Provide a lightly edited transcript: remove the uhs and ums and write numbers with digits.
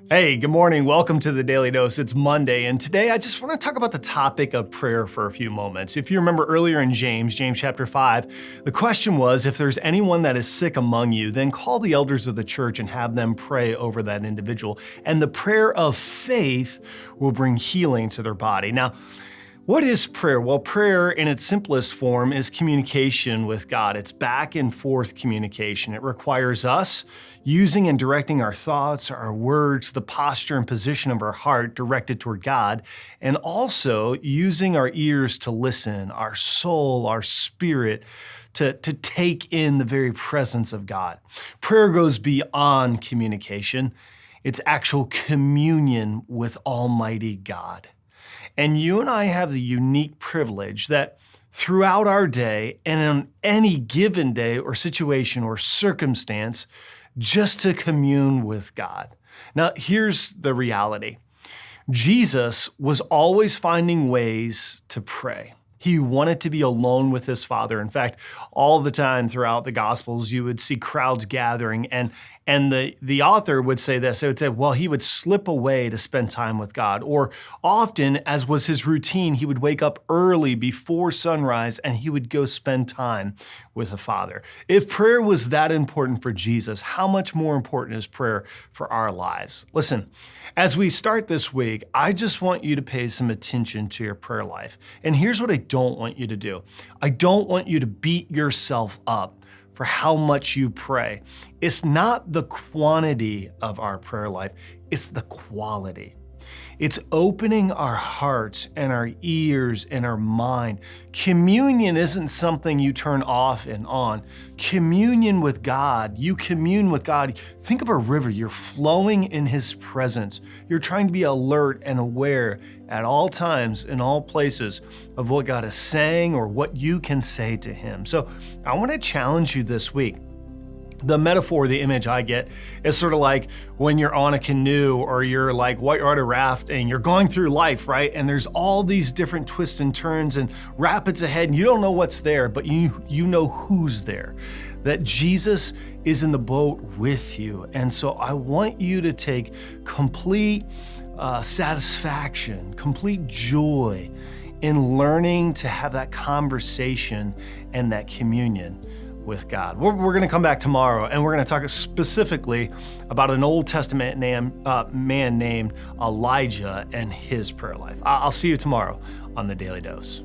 Hey, good morning. Welcome to the Daily Dose. It's Monday, and today I just want to talk about the topic of prayer for a few moments. If you remember earlier in James chapter 5, the question was, if there's anyone that is sick among you, then call the elders of the church and have them pray over that individual. And the prayer of faith will bring healing to their body. Now, what is prayer? Well, prayer in its simplest form is communication with God. It's back and forth communication. It requires us using and directing our thoughts, our words, the posture and position of our heart directed toward God, and also using our ears to listen, our soul, our spirit, to take in the very presence of God. Prayer goes beyond communication. It's actual communion with Almighty God. And you and I have the unique privilege that throughout our day and on any given day or situation or circumstance, just to commune with God. Now, here's the reality. Jesus was always finding ways to pray. He wanted to be alone with his Father. In fact, all the time throughout the Gospels, you would see crowds gathering, and the author would say this. They would say, well, he would slip away to spend time with God. Or often, as was his routine, he would wake up early before sunrise and he would go spend time with the Father. If prayer was that important for Jesus, how much more important is prayer for our lives? Listen, as we start this week, I just want you to pay some attention to your prayer life. And here's what I don't want you to do. I don't want you to beat yourself up for how much you pray. It's not the quantity of our prayer life, it's the quality. It's opening our hearts and our ears and our mind. Communion isn't something you turn off and on. Communion with God, you commune with God. Think of a river, you're flowing in His presence. You're trying to be alert and aware at all times, in all places, of what God is saying or what you can say to Him. So I want to challenge you this week. The metaphor, the image I get is sort of like when you're on a canoe or you're like whitewater rafting, you're going through life, right? And there's all these different twists and turns and rapids ahead, and you don't know what's there, but you know who's there. That Jesus is in the boat with you. And so I want you to take complete satisfaction, complete joy in learning to have that conversation and that communion with God. We're going to come back tomorrow and we're going to talk specifically about an Old Testament man named Elijah and his prayer life. I'll see you tomorrow on the Daily Dose.